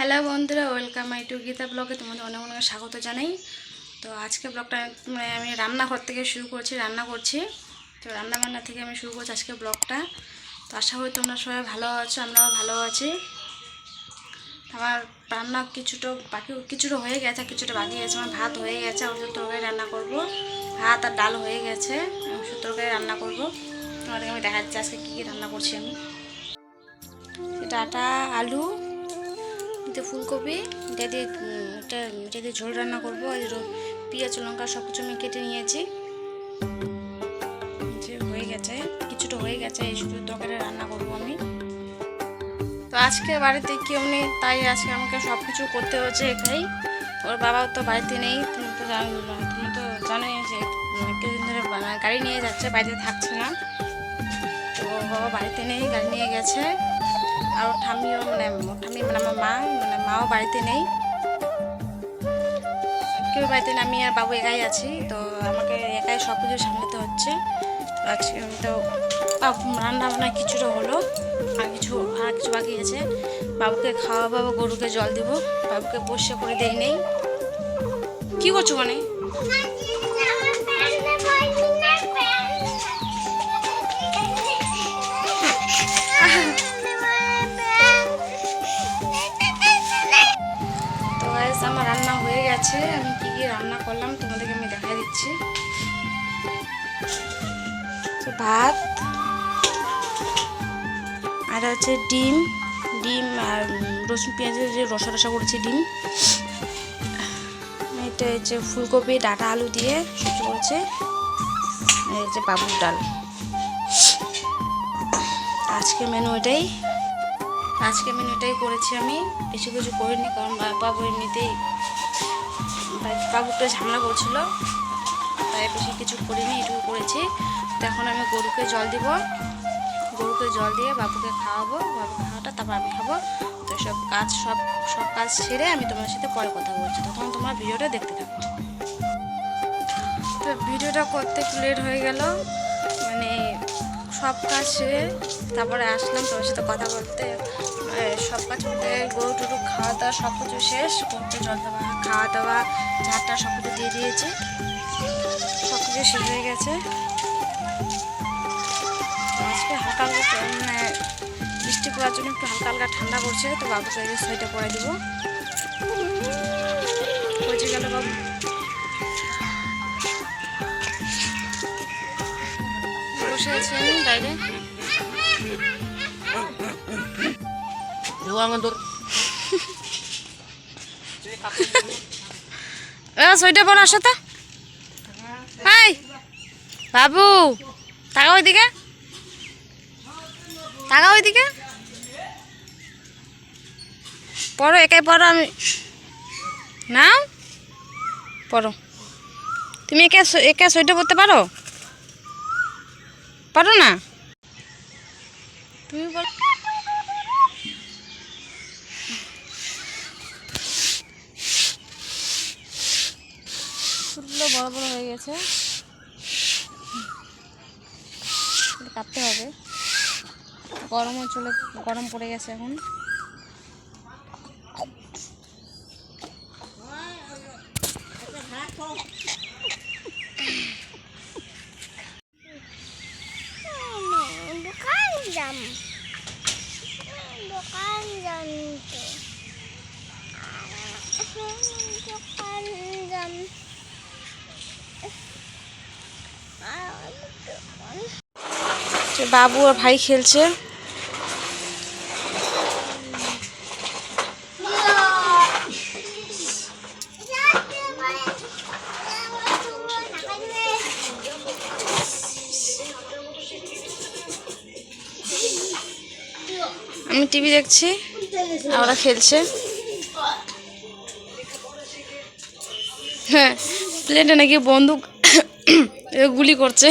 Hello বন্ধুরা, welcome my two Gita ব্লগে তোমাদের অনেক অনেক স্বাগত জানাই। তো আজকে ব্লগটা আমি রান্নাঘর থেকে শুরু করছি, রান্না করছি। তো রান্নাবান্না থেকে আমি শুরু করছি আজকে ব্লগটা। তো আশা করি তোমরা সবাই ভালো আছো, আমরাও ভালো আছি। আমার রান্না কিছুটা হয়ে গেছে, কিছুটা বাকি গেছে। আমার ভাত হয়ে গেছে, ওষুধ তরকারি রান্না করব। ভাত আর ডাল হয়ে গেছে, ওষুধ তরকারি রান্না করব। তোমাদেরকে আমি দেখাচ্ছি আজকে কী কী রান্না করছি আমি। ডাঁটা, আলু, ফুলকপি, এটা দিয়ে ঝোল রান্না করবো। আর পেঁয়াজ লঙ্কা সব কিছু আমি কেটে নিয়েছি, যে হয়ে গেছে, কিছুটা হয়ে গেছে। এই শুধু তরকারি রান্না করবো আমি। তো আজকে বাড়িতে কেউ নেই, তাই আজকে আমাকে সব কিছু করতে হচ্ছে একাই। ওর বাবাও তো বাড়িতে নেই, তুমি তো জানোই যে কিছুদিন ধরে গাড়ি নিয়ে যাচ্ছে, বাড়িতে থাকছে না। তো ওর বাবা বাড়িতে নেই, গাড়ি নিয়ে গেছে। আর ঠাম্মিও আমার মাও বাড়িতে নেই, কেউ বাড়িতে নেই। আমি আর বাবু একাই আছি, তো আমাকে একাই সব কিছু সামলাতে হচ্ছে। আজকে তো রান্না বান্না কিছুটা হলো, আর কিছু বাকি আছে। বাবুকে খাওয়াবো, গরুকে জল দিব, বাবুকে পরিষ্কার করে দেই নেই। কি করছো মানে? আমার রান্না হয়ে গেছে। আমি কি কি রান্না করলাম তোমাদেরকে আমি দেখাই দিচ্ছি। ভাত আর হচ্ছে ডিম আর রসুন পেঁয়াজের যে রসা করেছি ডিম। এটা হচ্ছে ফুলকপি ডাঁটা আলু দিয়ে সবজি করেছে। এই হচ্ছে বাবুর ডাল। আজকে মেনু এটাই করেছি আমি, বেশি কিছু করিনি, কারণ বাবু এমনিতেই বাবুকে ঝামেলা করছিল, তাই বেশি কিছু করিনি, এটুকু করেছি। তো এখন আমি গরুকে জল দিব, গরুকে জল দিয়ে বাবুকে খাওয়াবো, বাবুকে খাওয়াটা তারপর আমি খাবো। তো সব কাজ সেরে আমি তোমার সাথে পরে কথা বলছি, তখন তোমরা ভিডিওটা দেখতে থাকো। তো ভিডিওটা করতে একটু লেট হয়ে গেল, মানে সব কাজ সেরে তারপরে আসলাম তোমার সাথে কথা বলতে। সব কাজ বলতে গরু টুরু খাওয়া দাওয়া সব কিছু শেষ করতে, জল দেওয়া, খাওয়া দাওয়া, ঝাড়টা সব কিছু দিয়ে দিয়েছি, সব কিছু শেষ হয়ে গেছে। আজকে হালকা বৃষ্টি পড়ার জন্য একটু হালকা ঠান্ডা পড়ছে। তো বাবুকে সোয়েটার পরে দিব। পৌঁছে গেল বাবু। বসে আছি আমি বাইরে। সোয়েটার পরে আসো তো। হাই বাবু, তাকাও ওইদিকে, পড়ো, একাই পড়ো। আমি নাও পড়ো। তুমি একা সোয়েটার পরতে পারো না? তুমি বলো। ফুলগুলো বড় বড় হয়ে গেছে, কাটতে হবে। গরম পড়ে গেছে এখন। বাবু আর ভাই খেলছে। আমি টিভি দেখছি, ওরা খেলছে। হ্যাঁ, প্লেনে নাকি বন্দুক গুলি করছে।